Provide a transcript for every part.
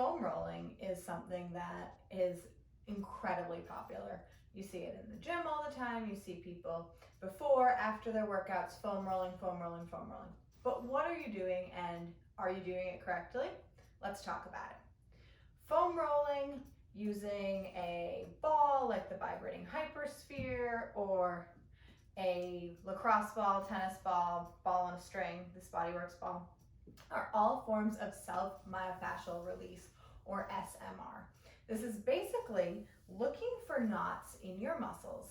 foam rolling is something that is incredibly popular. You see it in the gym all the time. You see people before, after their workouts, foam rolling, foam rolling, foam rolling. But what are you doing, and are you doing it correctly? Let's talk about it. Foam rolling using a ball like the vibrating hypersphere, or a lacrosse ball, tennis ball, ball on a string, this Bodyworks ball, are all forms of self-myofascial release, or SMR. This is basically looking for knots in your muscles,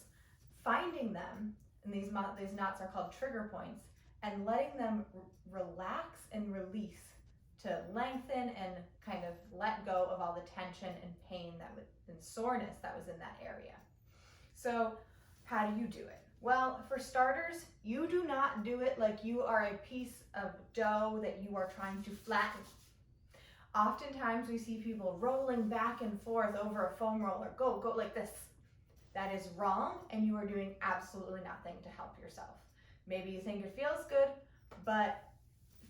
finding them, and these knots are called trigger points, and letting them relax and release to lengthen and kind of let go of all the tension and pain and soreness that was in that area. So how do you do it? Well, for starters, you do not do it like you are a piece of dough that you are trying to flatten. Oftentimes we see people rolling back and forth over a foam roller. Go like this. That is wrong, and you are doing absolutely nothing to help yourself. Maybe you think it feels good, but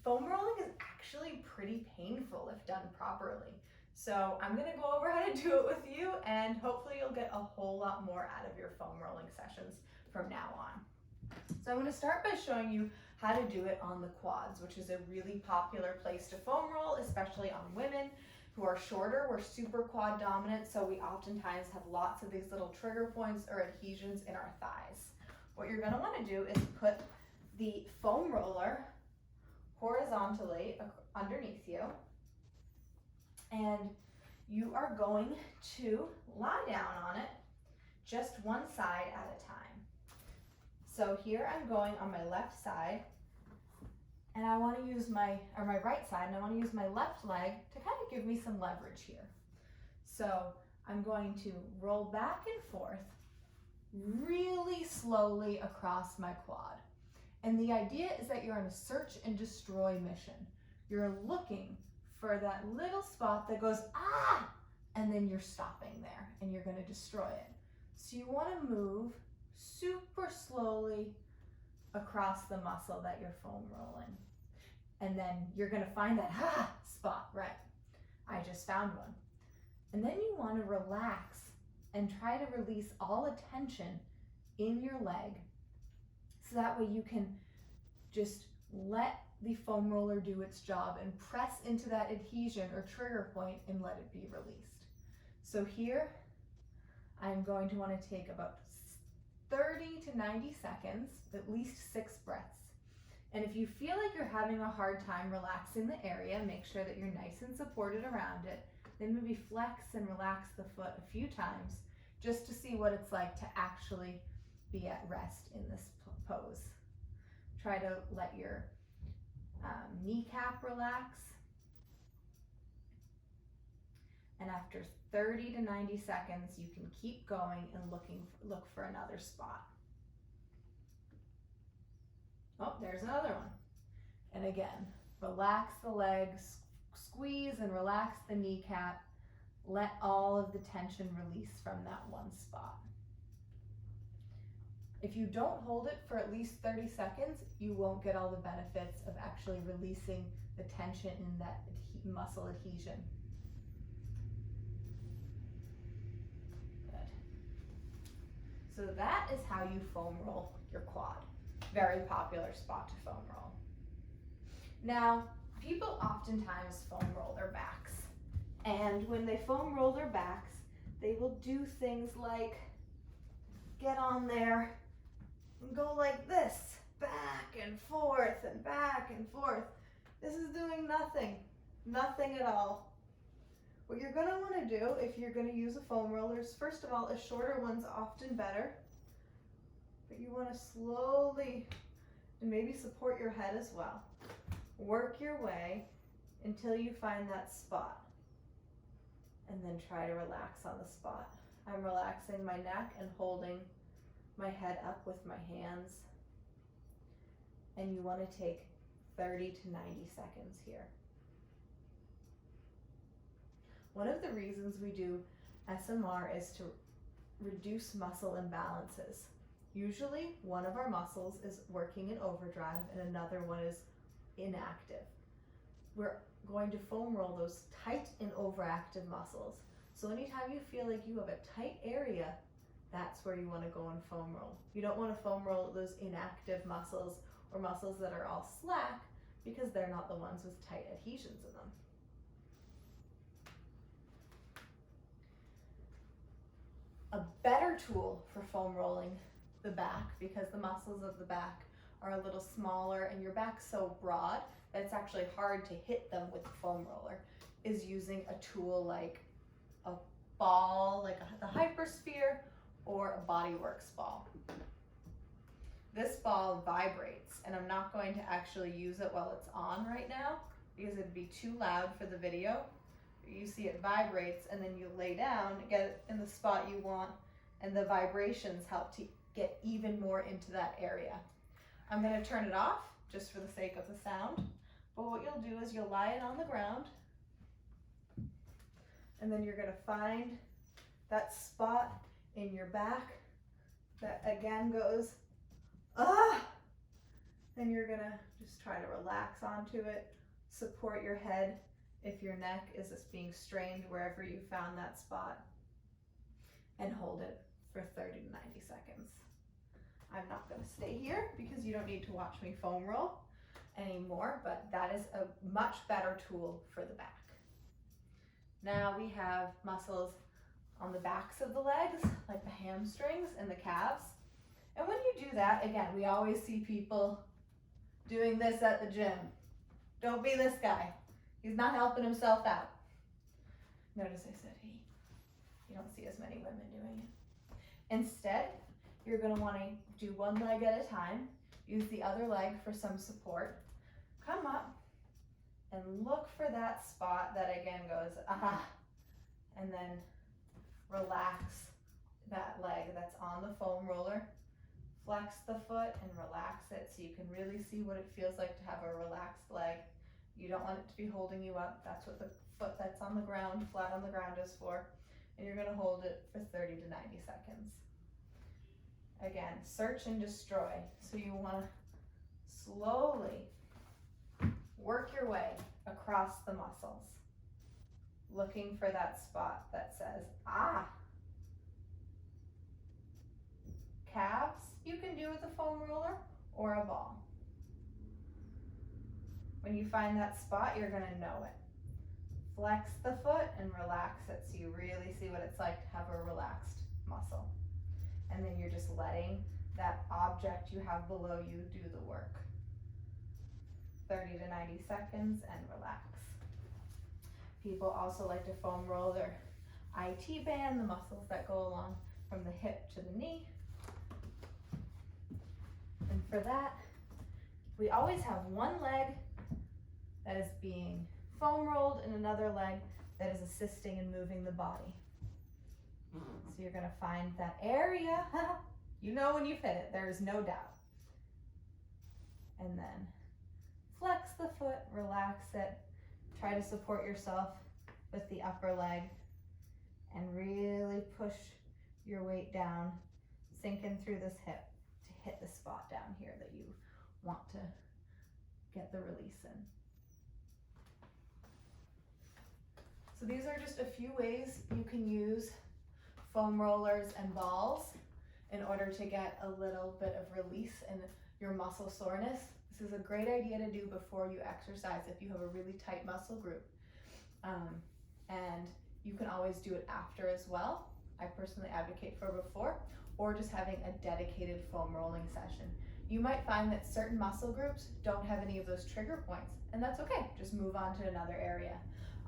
foam rolling is actually pretty painful if done properly. So I'm gonna go over how to do it with you, and hopefully you'll get a whole lot more out of your foam rolling sessions from now on. So I'm gonna start by showing you how to do it on the quads, which is a really popular place to foam roll, especially on women who are shorter. We're super quad dominant, so we oftentimes have lots of these little trigger points or adhesions in our thighs. What you're gonna wanna do is put the foam roller horizontally underneath you, and you are going to lie down on it, just one side at a time. So here I'm going on my left side, and I want to use my right side, and I want to use my left leg to kind of give me some leverage here. So I'm going to roll back and forth really slowly across my quad. And the idea is that you're on a search and destroy mission. You're looking for that little spot that goes, ah, and then you're stopping there and you're gonna destroy it. So you wanna move super slowly across the muscle that you're foam rolling. And then you're gonna find that spot, right? I just found one. And then you wanna relax and try to release all the tension in your leg, so that way you can just let the foam roller do its job and press into that adhesion or trigger point and let it be released. So here, I'm going to want to take about 30 to 90 seconds, at least 6 breaths. And if you feel like you're having a hard time relaxing the area, make sure that you're nice and supported around it. Then maybe flex and relax the foot a few times, just to see what it's like to actually be at rest in this pose. Try to let your kneecap relax. And after 30 to 90 seconds, you can keep going and look for another spot. Oh, there's another one. And again, relax the legs, squeeze and relax the kneecap. Let all of the tension release from that one spot. If you don't hold it for at least 30 seconds, you won't get all the benefits of actually releasing the tension in that muscle adhesion. Good. So that is how you foam roll your quad. Very popular spot to foam roll. Now, people oftentimes foam roll their backs. And when they foam roll their backs, they will do things like get on there and go like this, back and forth and back and forth. This is doing nothing at all. What you're gonna wanna do if you're gonna use a foam roller is, first of all, a shorter one's often better, but you wanna slowly, and maybe support your head as well, work your way until you find that spot, and then try to relax on the spot. I'm relaxing my neck and holding my head up with my hands, and you want to take 30 to 90 seconds here. One of the reasons we do SMR is to reduce muscle imbalances. Usually one of our muscles is working in overdrive and another one is inactive. We're going to foam roll those tight and overactive muscles. So anytime you feel like you have a tight area, that's where you want to go and foam roll. You don't want to foam roll those inactive muscles or muscles that are all slack, because they're not the ones with tight adhesions in them. A better tool for foam rolling the back, because the muscles of the back are a little smaller and your back's so broad that it's actually hard to hit them with the foam roller, is using a tool like a ball, like the Hypersphere or a Bodyworks ball. This ball vibrates, and I'm not going to actually use it while it's on right now because it'd be too loud for the video. You see it vibrates, and then you lay down, get it in the spot you want, and the vibrations help to get even more into that area. I'm going to turn it off just for the sake of the sound, but what you'll do is you'll lie it on the ground, and then you're going to find that spot in your back that again goes, ah! Then you're going to just try to relax onto it, support your head if your neck is just being strained wherever you found that spot, and hold it for 30 to 90 seconds. I'm not going to stay here because you don't need to watch me foam roll anymore, but that is a much better tool for the back. Now we have muscles on the backs of the legs, like the hamstrings and the calves. And when you do that, again, we always see people doing this at the gym. Don't be this guy. He's not helping himself out. Notice I said he. You don't see as many women doing it. Instead, you're going to want to do one leg at a time. Use the other leg for some support. Come up and look for that spot that again goes, ah, and then relax that leg that's on the foam roller. Flex the foot and relax it so you can really see what it feels like to have a relaxed leg. You don't want it to be holding you up. That's what the foot that's on the ground, flat on the ground, is for. And you're going to hold it for 30 to 90 seconds. Again, search and destroy. So you want to slowly work your way across the muscles, looking for that spot that says, ah. Calves, you can do with a foam roller or a ball. When you find that spot, you're going to know it. Flex the foot and relax it so you really see what it's like to have a relaxed muscle. And then you're just letting that object you have below you do the work. 30 to 90 seconds and relax. People also like to foam roll their IT band, the muscles that go along from the hip to the knee. And for that, we always have one leg that is being foam rolled and another leg that is assisting in moving the body. So you're going to find that area. You know when you've hit it, there is no doubt. And then flex the foot, relax it. Try to support yourself with the upper leg and really push your weight down, sinking through this hip to hit the spot down here that you want to get the release in. So these are just a few ways you can use foam rollers and balls in order to get a little bit of release in your muscle soreness. This is a great idea to do before you exercise if you have a really tight muscle group. And you can always do it after as well. I personally advocate for before, or just having a dedicated foam rolling session. You might find that certain muscle groups don't have any of those trigger points, and that's okay. Just move on to another area.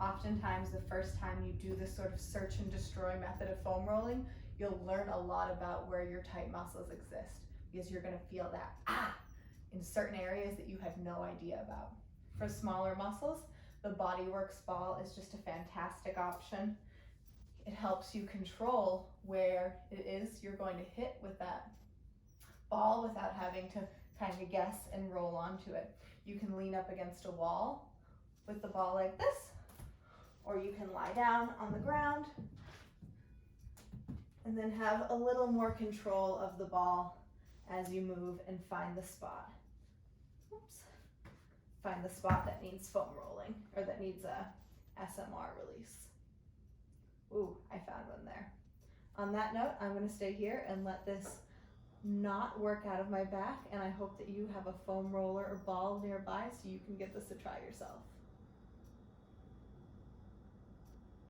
Oftentimes, the first time you do this sort of search and destroy method of foam rolling, you'll learn a lot about where your tight muscles exist, because you're going to feel that in certain areas that you had no idea about. For smaller muscles, the Bodyworks ball is just a fantastic option. It helps you control where it is you're going to hit with that ball without having to kind of guess and roll onto it. You can lean up against a wall with the ball like this, or you can lie down on the ground and then have a little more control of the ball as you move and find the spot. Oops. find the spot that needs foam rolling or that needs a SMR release. Ooh, I found one there. On that note, I'm going to stay here and let this not work out of my back, and I hope that you have a foam roller or ball nearby so you can give this a try yourself.